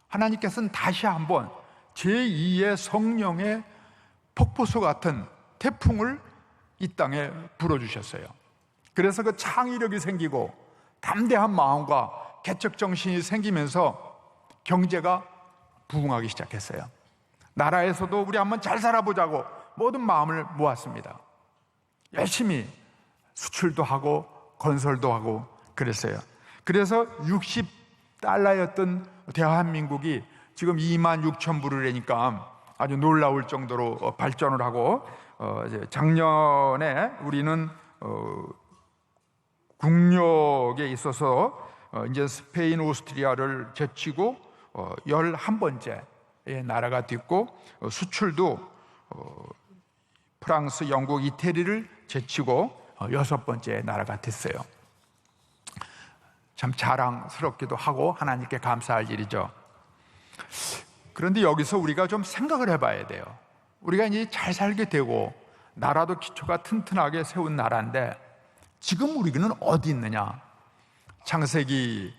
하나님께서는 다시 한번 제2의 성령의 폭포수 같은 태풍을 이 땅에 불어주셨어요. 그래서 그 창의력이 생기고 담대한 마음과 개척 정신이 생기면서 경제가 부흥하기 시작했어요. 나라에서도 우리 한번 잘 살아보자고 모든 마음을 모았습니다. 열심히 수출도 하고 건설도 하고 그랬어요. 그래서 60달러였던 대한민국이 지금 26,000불이라니까 아주 놀라울 정도로 발전을 하고, 작년에 우리는 국력에 있어서 이제 스페인, 오스트리아를 제치고 11번째 나라가 됐고, 수출도 프랑스, 영국, 이태리를 제치고 6번째 나라가 됐어요. 참 자랑스럽기도 하고 하나님께 감사할 일이죠. 그런데 여기서 우리가 좀 생각을 해봐야 돼요. 우리가 이제 잘 살게 되고 나라도 기초가 튼튼하게 세운 나라인데 지금 우리는 어디 있느냐? 창세기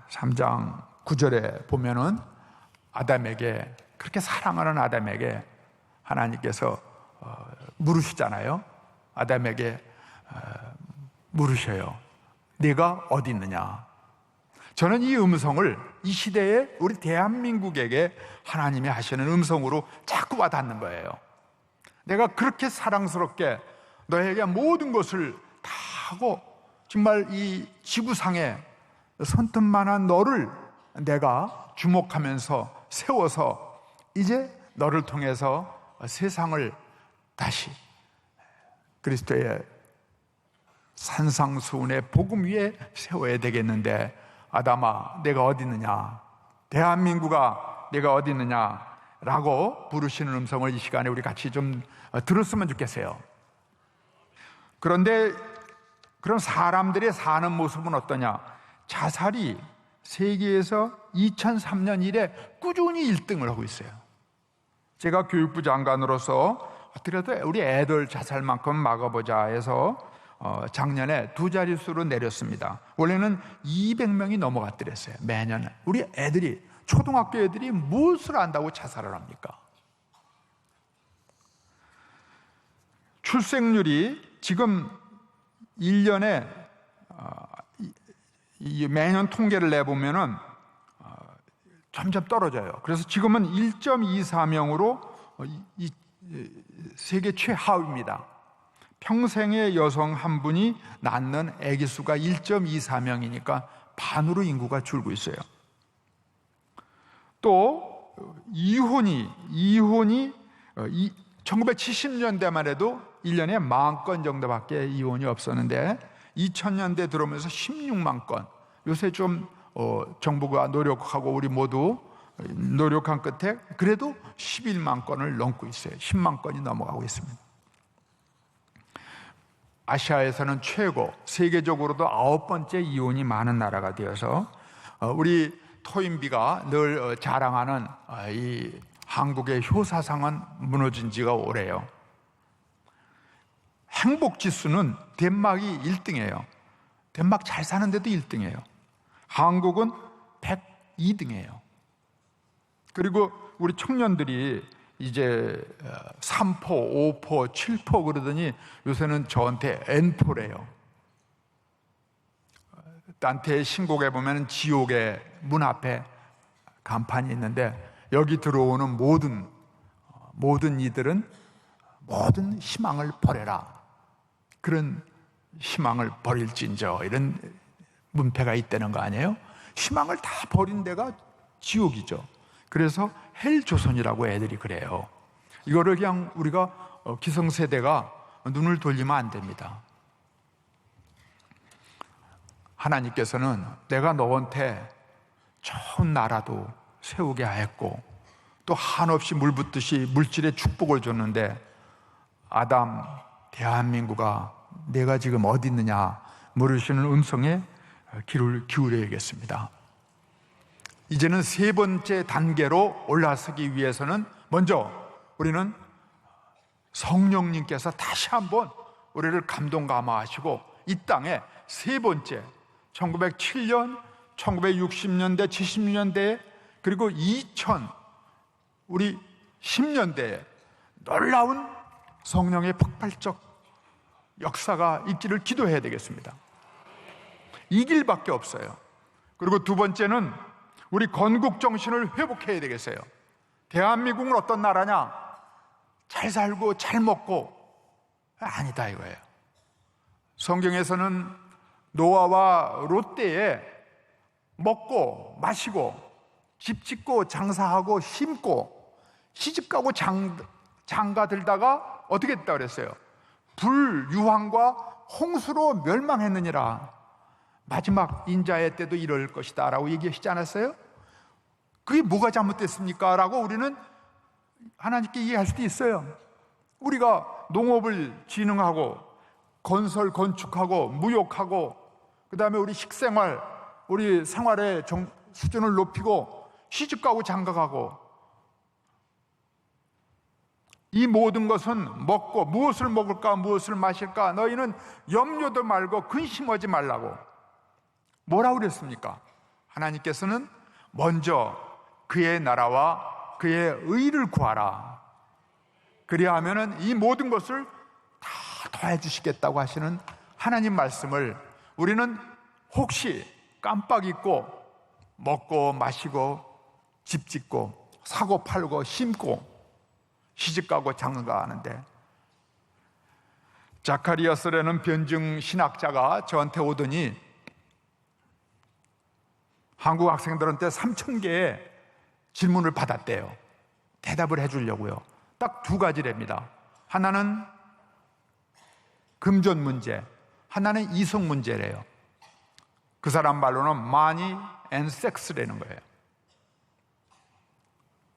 3장 9절에 보면은 아담에게, 그렇게 사랑하는 아담에게 하나님께서 물으시잖아요. 아담에게 물으셔요. 네가 어디 있느냐? 저는 이 음성을 이 시대에 우리 대한민국에게 하나님이 하시는 음성으로 자꾸 와닿는 거예요. 내가 그렇게 사랑스럽게 너에게 모든 것을 다 하고 정말 이 지구상에 손톱만한 너를 내가 주목하면서 세워서 이제 너를 통해서 세상을 다시 그리스도의 산상수훈의 복음 위에 세워야 되겠는데, 아담아 내가 어디 있느냐, 대한민국아 내가 어디 있느냐 라고 부르시는 음성을 이 시간에 우리 같이 좀 들었으면 좋겠어요. 그런데 그럼 사람들의 사는 모습은 어떠냐? 자살이 세계에서 2003년 이래 꾸준히 1등을 하고 있어요. 제가 교육부 장관으로서 어떻게든 우리 애들 자살만큼 막아보자 해서 작년에 2자릿수로 내렸습니다. 원래는 200명이 넘어갔더랬어요. 매년 우리 애들이, 초등학교 애들이 무엇을 안다고 자살을 합니까? 출생률이 지금 1년에 매년 통계를 내보면은 점점 떨어져요. 그래서 지금은 1.24명으로 세계 최하위입니다. 평생에 여성 한 분이 낳는 아기 수가 1.24명이니까 반으로 인구가 줄고 있어요. 또 이혼이 1970년대만 해도 1년에 10,000건 정도밖에 이혼이 없었는데 2000년대 들어오면서 16만 건. 요새 좀 정부가 노력하고 우리 모두 노력한 끝에 그래도 11만 건을 넘고 있어요. 10만 건이 넘어가고 있습니다. 아시아에서는 최고, 세계적으로도 9번째 이혼이 많은 나라가 되어서 우리 토인비가 늘 자랑하는 이 한국의 효사상은 무너진 지가 오래요. 행복지수는 덴마크이 1등이에요. 덴마크 잘 사는데도 1등이에요. 한국은 102등이에요. 그리고 우리 청년들이 이제 3포, 5포, 7포 그러더니 요새는 저한테 N포래요. 단테의 신곡에 보면 지옥의 문 앞에 간판이 있는데 여기 들어오는 모든 이들은 모든 희망을 버려라. 그런 희망을 버릴진저, 이런 문패가 있다는 거 아니에요? 희망을 다 버린 데가 지옥이죠. 그래서 헬조선이라고 애들이 그래요. 이거를 그냥 우리가 기성세대가 눈을 돌리면 안 됩니다. 하나님께서는 내가 너한테 좋은 나라도 세우게 하였고 또 한없이 물붓듯이 물질의 축복을 줬는데 아담, 대한민국아, 내가 지금 어디 있느냐 물으시는 음성에 귀를 기울여야겠습니다. 이제는 세 번째 단계로 올라서기 위해서는 먼저 우리는 성령님께서 다시 한번 우리를 감동 감화하시고 이 땅에 세 번째 1907년, 1960년대, 70년대 그리고 2000 우리 10년대에 놀라운 성령의 폭발적 역사가 있기를 기도해야 되겠습니다. 이 길밖에 없어요. 그리고 두 번째는 우리 건국 정신을 회복해야 되겠어요. 대한민국은 어떤 나라냐? 잘 살고 잘 먹고 아니다 이거예요. 성경에서는 노아와 롯때에 먹고 마시고 집 짓고 장사하고 심고 시집가고 장가 들다가 어떻게 했다 그랬어요? 불, 유황과 홍수로 멸망했느니라. 마지막 인자의 때도 이럴 것이다 라고 얘기하시지 않았어요? 그게 뭐가 잘못됐습니까? 라고 우리는 하나님께 이해할 수도 있어요. 우리가 농업을 진흥하고 건설, 건축하고 무역하고 그 다음에 우리 식생활, 우리 생활의 수준을 높이고 시집가고 장가가고 이 모든 것은 먹고 무엇을 먹을까 무엇을 마실까 너희는 염려도 말고 근심하지 말라고 뭐라고 그랬습니까? 하나님께서는 먼저 그의 나라와 그의 의를 구하라. 그래야 하면은 이 모든 것을 다 더해 주시겠다고 하시는 하나님 말씀을 우리는 혹시 깜빡 잊고 먹고 마시고 집 짓고 사고 팔고 심고 시집가고 장가가는데, 자카리아스라는 변증 신학자가 저한테 오더니 한국 학생들한테 3,000개의 질문을 받았대요. 대답을 해주려고요. 딱 두 가지랍니다. 하나는 금전 문제, 하나는 이성 문제래요. 그 사람 말로는 money and sex라는 거예요.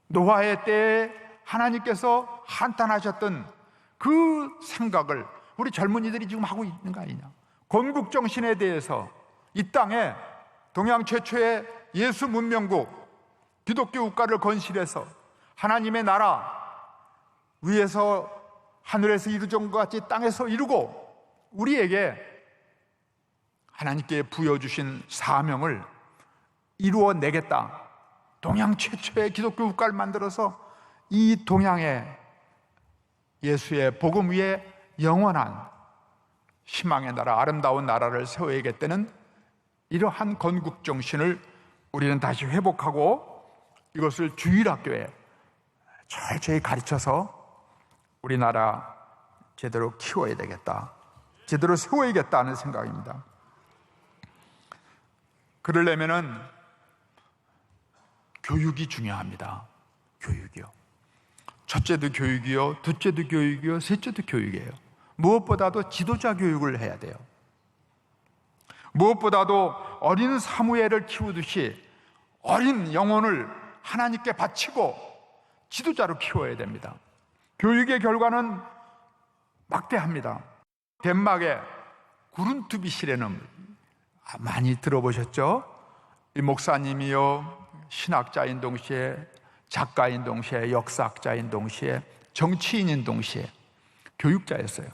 노아의 때에 하나님께서 한탄하셨던 그 생각을 우리 젊은이들이 지금 하고 있는 거 아니냐. 건국정신에 대해서 이 땅에 동양 최초의 예수 문명국 기독교 국가를 건설해서 하나님의 나라 위에서 하늘에서 이루어진 것 같이 땅에서 이루고 우리에게 하나님께 부여주신 사명을 이루어내겠다. 동양 최초의 기독교 국가를 만들어서 이 동양의 예수의 복음 위에 영원한 희망의 나라, 아름다운 나라를 세워야겠다는 이러한 건국 정신을 우리는 다시 회복하고 이것을 주일학교에 철저히 가르쳐서 우리나라 제대로 키워야 되겠다, 제대로 세워야겠다는 생각입니다. 그러려면은 교육이 중요합니다. 교육이요. 첫째도 교육이요, 둘째도 교육이요, 셋째도 교육이에요. 무엇보다도 지도자 교육을 해야 돼요. 무엇보다도 어린 사무엘을 키우듯이 어린 영혼을 하나님께 바치고 지도자로 키워야 됩니다. 교육의 결과는 막대합니다. 덴마크의 구룬투비시라는, 많이 들어보셨죠? 이 목사님이요, 신학자인 동시에 작가인 동시에 역사학자인 동시에 정치인인 동시에 교육자였어요.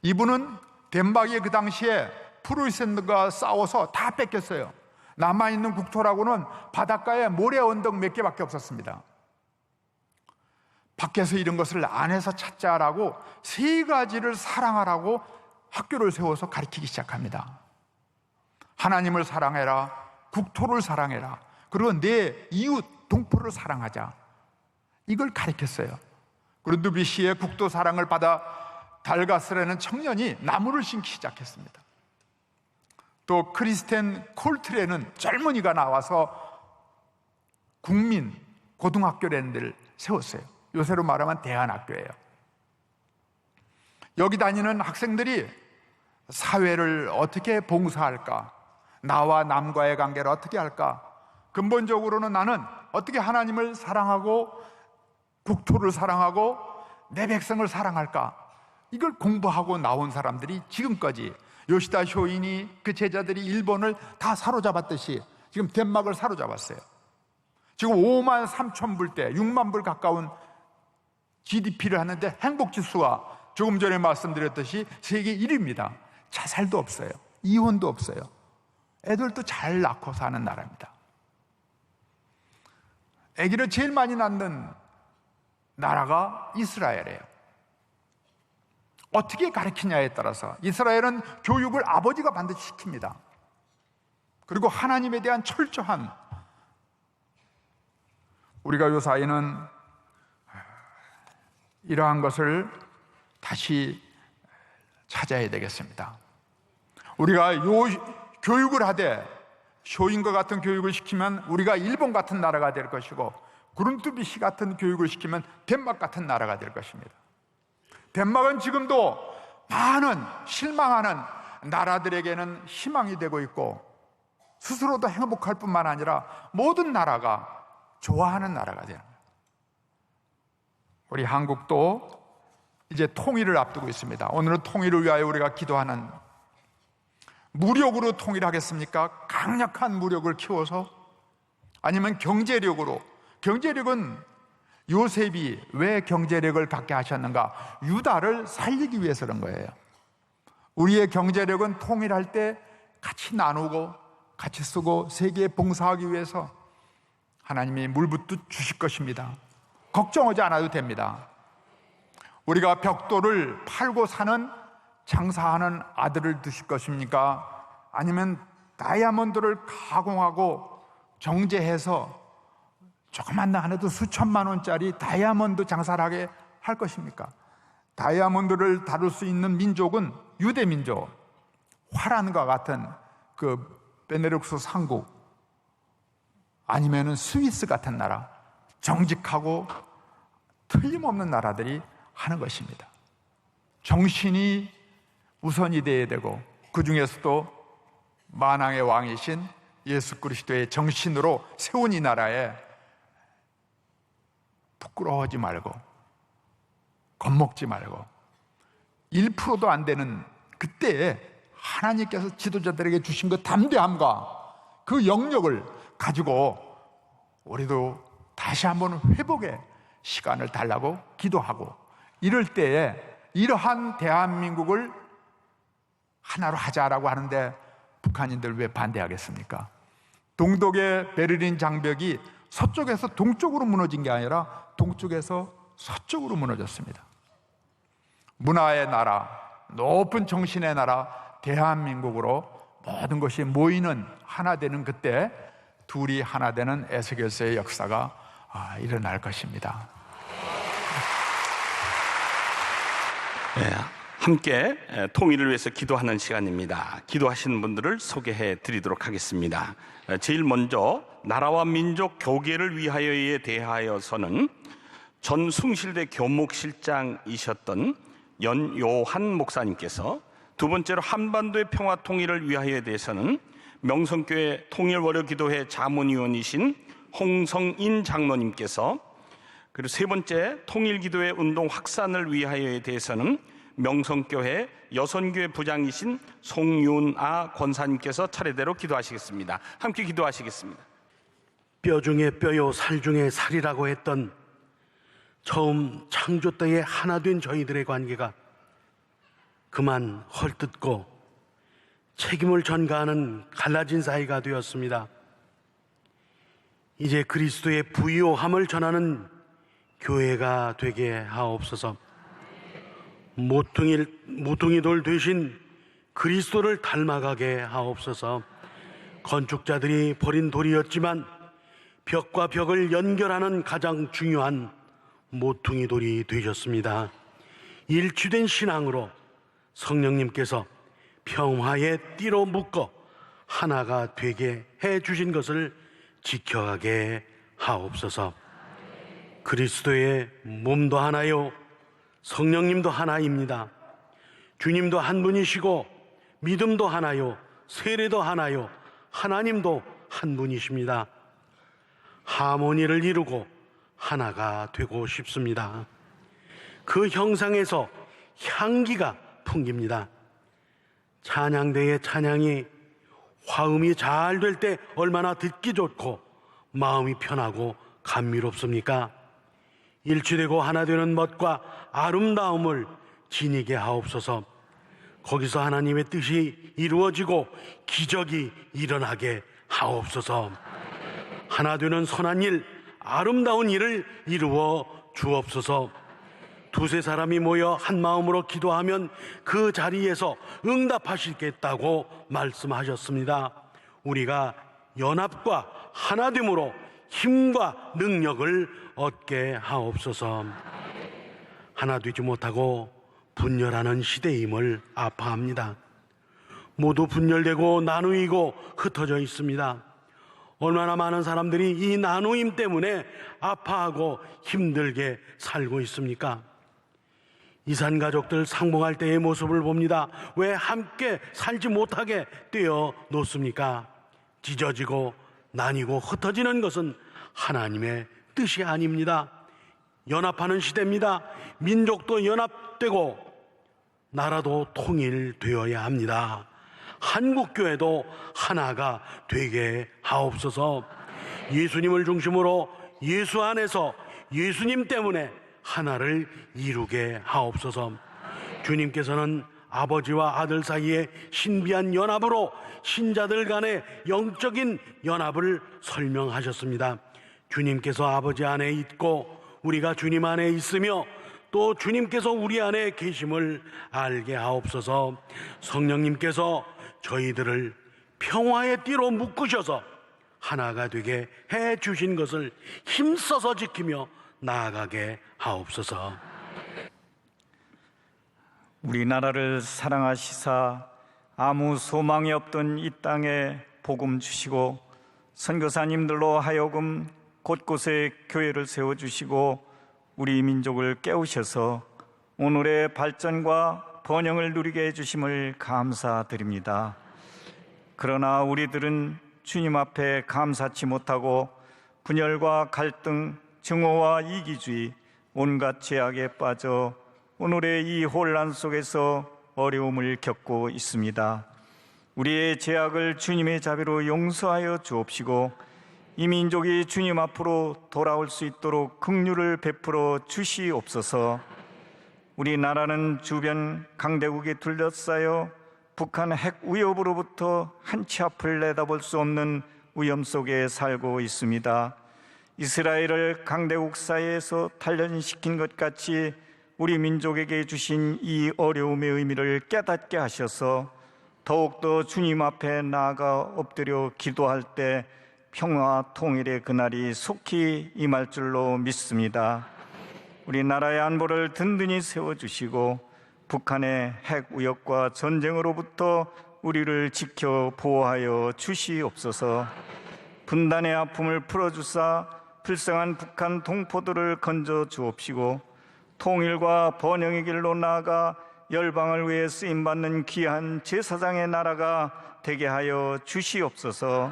이분은 덴마크에 그 당시에 프로이센과 싸워서 다 뺏겼어요. 남아있는 국토라고는 바닷가에 모래 언덕 몇 개밖에 없었습니다. 밖에서 이런 것을 안에서 찾자라고 세 가지를 사랑하라고 학교를 세워서 가르치기 시작합니다. 하나님을 사랑해라, 국토를 사랑해라, 그리고 내 이웃 동포를 사랑하자, 이걸 가르쳤어요. 그룬두비시의 국도 사랑을 받아 달가스라는 청년이 나무를 심기 시작했습니다. 또 크리스텐 콜트레는 젊은이가 나와서 국민 고등학교라는 데를 세웠어요. 요새로 말하면 대안학교예요. 여기 다니는 학생들이 사회를 어떻게 봉사할까, 나와 남과의 관계를 어떻게 할까, 근본적으로는 나는 어떻게 하나님을 사랑하고 국토를 사랑하고 내 백성을 사랑할까, 이걸 공부하고 나온 사람들이 지금까지 요시다 쇼인이 그 제자들이 일본을 다 사로잡았듯이 지금 덴마크를 사로잡았어요. 지금 5만 3천 불대, 6만 불 가까운 GDP를 하는데 행복지수가 조금 전에 말씀드렸듯이 세계 1위입니다. 자살도 없어요. 이혼도 없어요. 애들도 잘 낳고 사는 나라입니다. 아기를 제일 많이 낳는 나라가 이스라엘이에요. 어떻게 가르치냐에 따라서 이스라엘은 교육을 아버지가 반드시 시킵니다. 그리고 하나님에 대한 철저한, 우리가 요사이는 이러한 것을 다시 찾아야 되겠습니다. 우리가 교육을 하되 쇼인과 같은 교육을 시키면 우리가 일본 같은 나라가 될 것이고, 구룬투비시 같은 교육을 시키면 덴마크 같은 나라가 될 것입니다. 덴마크는 지금도 많은 실망하는 나라들에게는 희망이 되고 있고, 스스로도 행복할 뿐만 아니라 모든 나라가 좋아하는 나라가 되는 거예요. 우리 한국도 이제 통일을 앞두고 있습니다. 오늘은 통일을 위하여 우리가 기도하는, 무력으로 통일하겠습니까? 강력한 무력을 키워서? 아니면 경제력으로? 경제력은 요셉이 왜 경제력을 갖게 하셨는가? 유다를 살리기 위해서 그런 거예요. 우리의 경제력은 통일할 때 같이 나누고 같이 쓰고 세계에 봉사하기 위해서 하나님이 물붓듯 주실 것입니다. 걱정하지 않아도 됩니다. 우리가 벽돌을 팔고 사는, 장사하는 아들을 두실 것입니까? 아니면 다이아몬드를 가공하고 정제해서 조금만 안 해도 수천만 원짜리 다이아몬드 장사를 하게 할 것입니까? 다이아몬드를 다룰 수 있는 민족은 유대 민족, 화란과 같은 그 베네룩스 상국, 아니면은 스위스 같은 나라, 정직하고 틀림없는 나라들이 하는 것입니다. 정신이 우선이 되어야 되고, 그 중에서도 만왕의 왕이신 예수 그리스도의 정신으로 세운 이 나라에 부끄러워하지 말고 겁먹지 말고 1%도 안 되는 그때에 하나님께서 지도자들에게 주신 그 담대함과 그 영역을 가지고 우리도 다시 한번 회복의 시간을 달라고 기도하고, 이럴 때에 이러한 대한민국을 하나로 하자라고 하는데 북한인들 왜 반대하겠습니까? 동독의 베를린 장벽이 서쪽에서 동쪽으로 무너진 게 아니라 동쪽에서 서쪽으로 무너졌습니다. 문화의 나라, 높은 정신의 나라 대한민국으로 모든 것이 모이는, 하나 되는 그때 둘이 하나 되는 에스겔서의 역사가 일어날 것입니다. 네, 함께 통일을 위해서 기도하는 시간입니다. 기도하시는 분들을 소개해 드리도록 하겠습니다. 제일 먼저 나라와 민족 교계를 위하여에 대하여서는 전 숭실대 교목실장이셨던 연요한 목사님께서, 두 번째로 한반도의 평화 통일을 위하여에 대해서는 명성교회 통일월요기도회 자문위원이신 홍성인 장로님께서, 그리고 세 번째 통일기도회 운동 확산을 위하여에 대해서는 명성교회 여선교회 부장이신 송윤아 권사님께서 차례대로 기도하시겠습니다. 함께 기도하시겠습니다. 뼈 중에 뼈요 살 중에 살이라고 했던 처음 창조 때에 하나 된 저희들의 관계가 그만 헐뜯고 책임을 전가하는 갈라진 사이가 되었습니다. 이제 그리스도의 부요함을 전하는 교회가 되게 하옵소서. 모퉁이돌 되신 그리스도를 닮아가게 하옵소서. 건축자들이 버린 돌이었지만 벽과 벽을 연결하는 가장 중요한 모퉁이돌이 되셨습니다. 일치된 신앙으로 성령님께서 평화의 띠로 묶어 하나가 되게 해 주신 것을 지켜가게 하옵소서. 그리스도의 몸도 하나요, 성령님도 하나입니다. 주님도 한 분이시고 믿음도 하나요, 세례도 하나요, 하나님도 한 분이십니다. 하모니를 이루고 하나가 되고 싶습니다. 그 형상에서 향기가 풍깁니다. 찬양대의 찬양이 화음이 잘 될 때 얼마나 듣기 좋고 마음이 편하고 감미롭습니까? 일치되고 하나 되는 멋과 아름다움을 지니게 하옵소서. 거기서 하나님의 뜻이 이루어지고 기적이 일어나게 하옵소서. 하나 되는 선한 일, 아름다운 일을 이루어 주옵소서. 두세 사람이 모여 한 마음으로 기도하면 그 자리에서 응답하시겠다고 말씀하셨습니다. 우리가 연합과 하나됨으로 힘과 능력을 얻게 하옵소서. 하나 되지 못하고 분열하는 시대임을 아파합니다. 모두 분열되고 나누이고 흩어져 있습니다. 얼마나 많은 사람들이 이 나누임 때문에 아파하고 힘들게 살고 있습니까? 이산 가족들 상봉할 때의 모습을 봅니다. 왜 함께 살지 못하게 떼어 놓습니까? 찢어지고 나뉘고 흩어지는 것은 하나님의 뜻이 아닙니다. 연합하는 시대입니다. 민족도 연합되고 나라도 통일되어야 합니다. 한국교회도 하나가 되게 하옵소서. 예수님을 중심으로 예수 안에서 예수님 때문에 하나를 이루게 하옵소서. 주님께서는 아버지와 아들 사이의 신비한 연합으로 신자들 간의 영적인 연합을 설명하셨습니다. 주님께서 아버지 안에 있고 우리가 주님 안에 있으며 또 주님께서 우리 안에 계심을 알게 하옵소서. 성령님께서 저희들을 평화의 띠로 묶으셔서 하나가 되게 해 주신 것을 힘써서 지키며 나아가게 하옵소서. 우리나라를 사랑하시사 아무 소망이 없던 이 땅에 복음 주시고 선교사님들로 하여금 곳곳에 교회를 세워주시고 우리 민족을 깨우셔서 오늘의 발전과 번영을 누리게 해주심을 감사드립니다. 그러나 우리들은 주님 앞에 감사치 못하고 분열과 갈등, 증오와 이기주의, 온갖 죄악에 빠져 오늘의 이 혼란 속에서 어려움을 겪고 있습니다. 우리의 죄악을 주님의 자비로 용서하여 주옵시고 이 민족이 주님 앞으로 돌아올 수 있도록 긍휼을 베풀어 주시옵소서. 우리나라는 주변 강대국에 둘러싸여 북한 핵 위협으로부터 한치 앞을 내다볼 수 없는 위험 속에 살고 있습니다. 이스라엘을 강대국 사이에서 단련시킨 것 같이 우리 민족에게 주신 이 어려움의 의미를 깨닫게 하셔서 더욱더 주님 앞에 나아가 엎드려 기도할 때 평화 통일의 그날이 속히 임할 줄로 믿습니다. 우리나라의 안보를 든든히 세워주시고 북한의 핵 위협과 전쟁으로부터 우리를 지켜 보호하여 주시옵소서. 분단의 아픔을 풀어주사 불쌍한 북한 동포들을 건져 주옵시고 통일과 번영의 길로 나아가 열방을 위해 쓰임받는 귀한 제사장의 나라가 되게 하여 주시옵소서.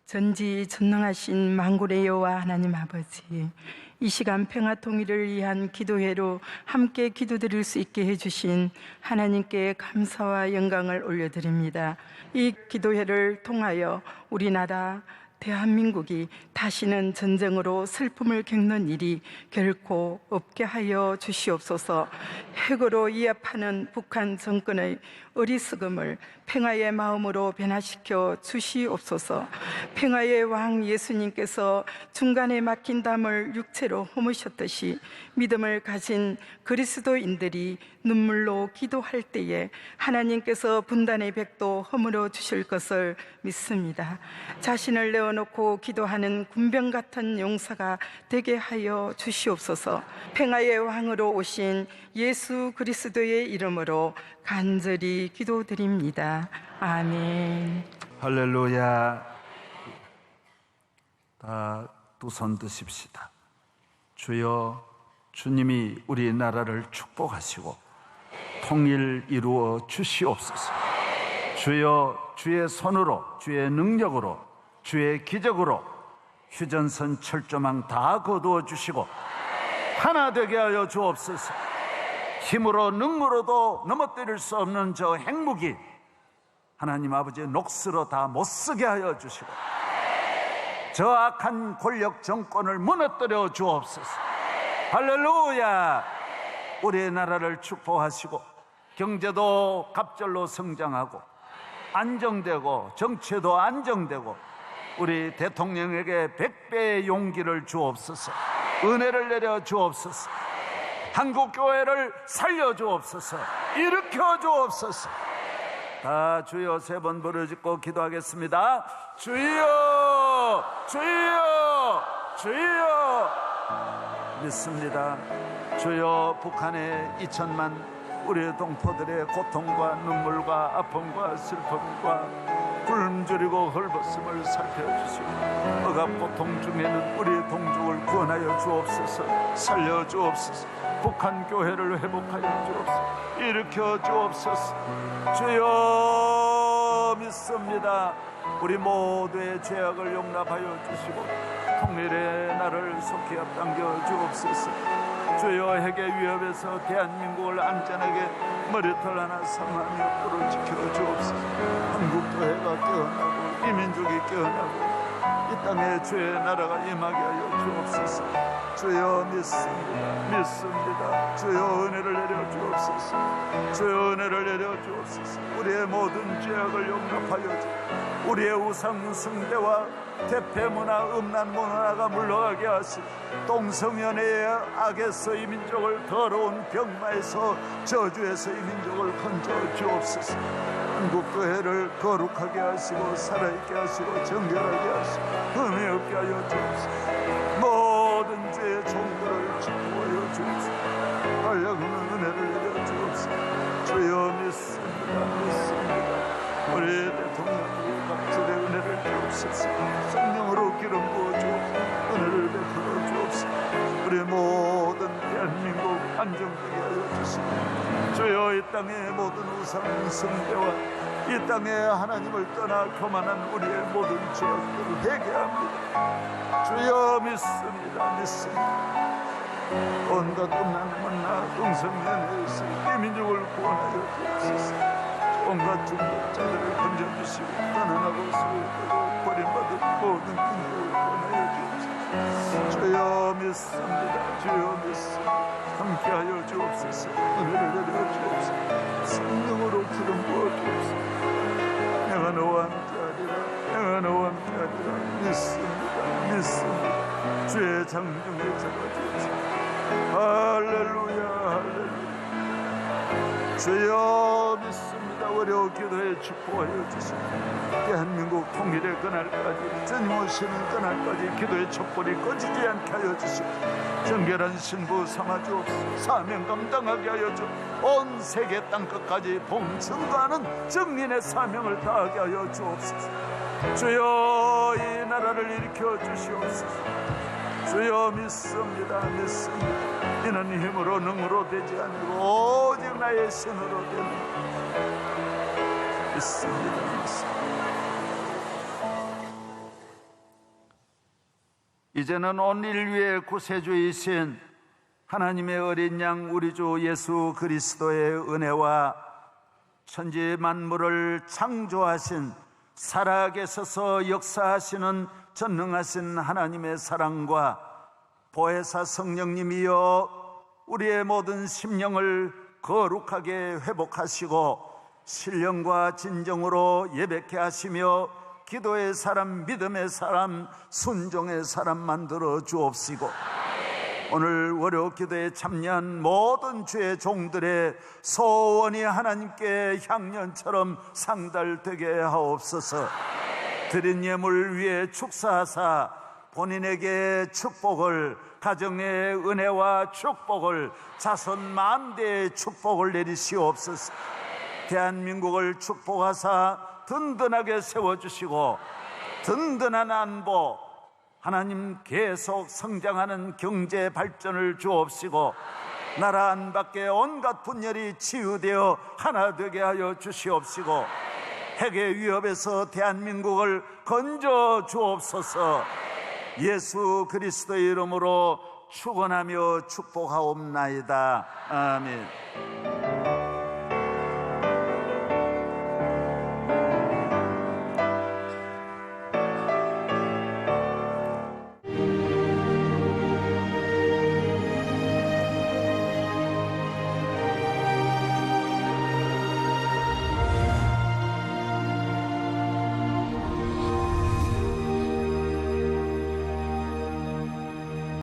전지전능하신 만군의 여호와 하나님 아버지, 이 시간 평화 통일을 위한 기도회로 함께 기도드릴 수 있게 해주신 하나님께 감사와 영광을 올려드립니다. 이 기도회를 통하여 우리나라 대한민국이 다시는 전쟁으로 슬픔을 겪는 일이 결코 없게 하여 주시옵소서. 핵으로 위협하는 북한 정권의 어리석음을 평화의 마음으로 변화시켜 주시옵소서. 평화의 왕 예수님께서 중간에 막힌 담을 육체로 허무셨듯이 믿음을 가진 그리스도인들이 눈물로 기도할 때에 하나님께서 분단의 벽도 허물어 주실 것을 믿습니다. 자신을 내어놓고 기도하는 군병 같은 용사가 되게 하여 주시옵소서. 평화의 왕으로 오신 예수 그리스도의 이름으로 간절히 기도드립니다. 아멘. 할렐루야. 다 두 손 드십시다. 주여, 주님이 우리나라를 축복하시고 통일 이루어 주시옵소서. 주여, 주의 손으로, 주의 능력으로, 주의 기적으로 휴전선 철조망 다 거두어 주시고 하나 되게 하여 주옵소서. 힘으로 능으로도 넘어뜨릴 수 없는 저 핵무기 하나님 아버지의 녹슬어 다 못쓰게 하여 주시고 저 악한 권력 정권을 무너뜨려 주옵소서. 할렐루야. 우리의 나라를 축복하시고 경제도 갑절로 성장하고 안정되고 정치도 안정되고 우리 대통령에게 100배의 용기를 주옵소서. 은혜를 내려 주옵소서. 한국교회를 살려 주옵소서. 일으켜 주옵소서. 다 주여 3번 부르짖고 기도하겠습니다. 주여, 주여, 주여. 믿습니다. 주여, 북한의 2천만 우리의 동포들의 고통과 눈물과 아픔과 슬픔과 굶주리고 헐벗음을 살펴주시고 억압 고통 중에는 우리의 동족을 구원하여 주옵소서. 살려 주옵소서. 북한 교회를 회복하여 주옵소서. 일으켜 주옵소서. 주여, 믿습니다. 우리 모두의 죄악을 용납하여 주시고 통일의 날을 속히 앞당겨 주옵소서. 주여, 핵의 위협에서 대한민국을 안전하게 머리털 하나 상함이 없도록 지켜 주옵소서. 한국도 해가 깨어나고 이 민족이 깨어나고 이 땅에 주의 나라가 임하게 하여 주옵소서. 주여, 믿습니다. 믿습니다. 주여, 은혜를 내려 주옵소서. 주여, 은혜를 내려 주옵소서. 우리의 모든 죄악을 용납하여 주옵소서. 우리의 우상 숭배와 대패문화 음란 문화가 물러가게 하시고 동성연애의 악에서 이 민족을 더러운 병마에서 저주에서 이 민족을 건져 주옵소서. 한국교회를 거룩하게 하시고 살아있게 하시고 정결하게 하시고 흠이 없게 하여 주옵소서. 모든 죄의 종들을 축복하여 주옵소서. 활력은 은혜를 내려 주옵소서. 주여, 믿습니다. 믿습니다. 우리 대통령이 각질의 은혜를 주옵소서. 성령으로 기름 부어 주옵소서. 은혜를 베풀어 주옵소서. 우리 모든 대한민국 안정되게 하여 주시고 주여, 이 땅의 모든 우상 숭배와 이 땅에 하나님을 떠나 교만한 우리의 모든 죄악들을 회개합니다. 주여, 믿습니다. 믿습니다. 온갖 음란 문화 동성연애에서 이 민족을 구원하여 주옵소서. 온갖 중독자들을 건져주시고 가난하고 소외되고 버림받은 모든 민족을 구원하여 주옵소서. 주여, 믿습니다. 주여, 믿습니다. 함께하여 주옵소서. 은혜를 내려 주옵소서. 성령으로 기름 부어 주옵소서. 내가 너와 함께하리라. 내가 너와 함께하리라. 믿습니다. 믿습니다. 주의 장중에 잡아주옵소서. 할렐루야, 할렐루야. 주여, 믿습니다. 어려운 기도에 축복하여 주시고 대한민국 통일의 그날까지 주님 오시는 그날까지 기도의 촛불이 꺼지지 않게 하여 주시고 정결한 신부 삼아 주옵소서. 사명 감당하게 하여 주옵소서. 온 세계 땅끝까지 복음 증거하는 정인의 사명을 다하게 하여 주옵소서. 주여, 이 나라를 일으켜 주시옵소서. 주여, 믿습니다. 믿습니다. 이는 힘으로 능으로 되지 않고 오직 나의 신으로 되는 믿습니다. 믿습니다. 이제는 온 인류의 구세주이신 하나님의 어린 양 우리 주 예수 그리스도의 은혜와 천지 만물을 창조하신 살아계셔서 역사하시는 전능하신 하나님의 사랑과 보혜사 성령님이여 우리의 모든 심령을 거룩하게 회복하시고 신령과 진정으로 예배케 하시며 기도의 사람, 믿음의 사람, 순종의 사람 만들어 주옵시고 오늘 월요 기도에 참여한 모든 주의 종들의 소원이 하나님께 향연처럼 상달되게 하옵소서. 드린 예물 위에 축사하사 본인에게 축복을, 가정의 은혜와 축복을, 자손 만대의 축복을 내리시옵소서. 대한민국을 축복하사 든든하게 세워주시고 든든한 안보, 하나님 계속 성장하는 경제 발전을 주옵시고 나라 안팎의 온갖 분열이 치유되어 하나 되게 하여 주시옵시고 핵의 위협에서 대한민국을 건져 주옵소서. 예수 그리스도의 이름으로 축원하며 축복하옵나이다. 아멘.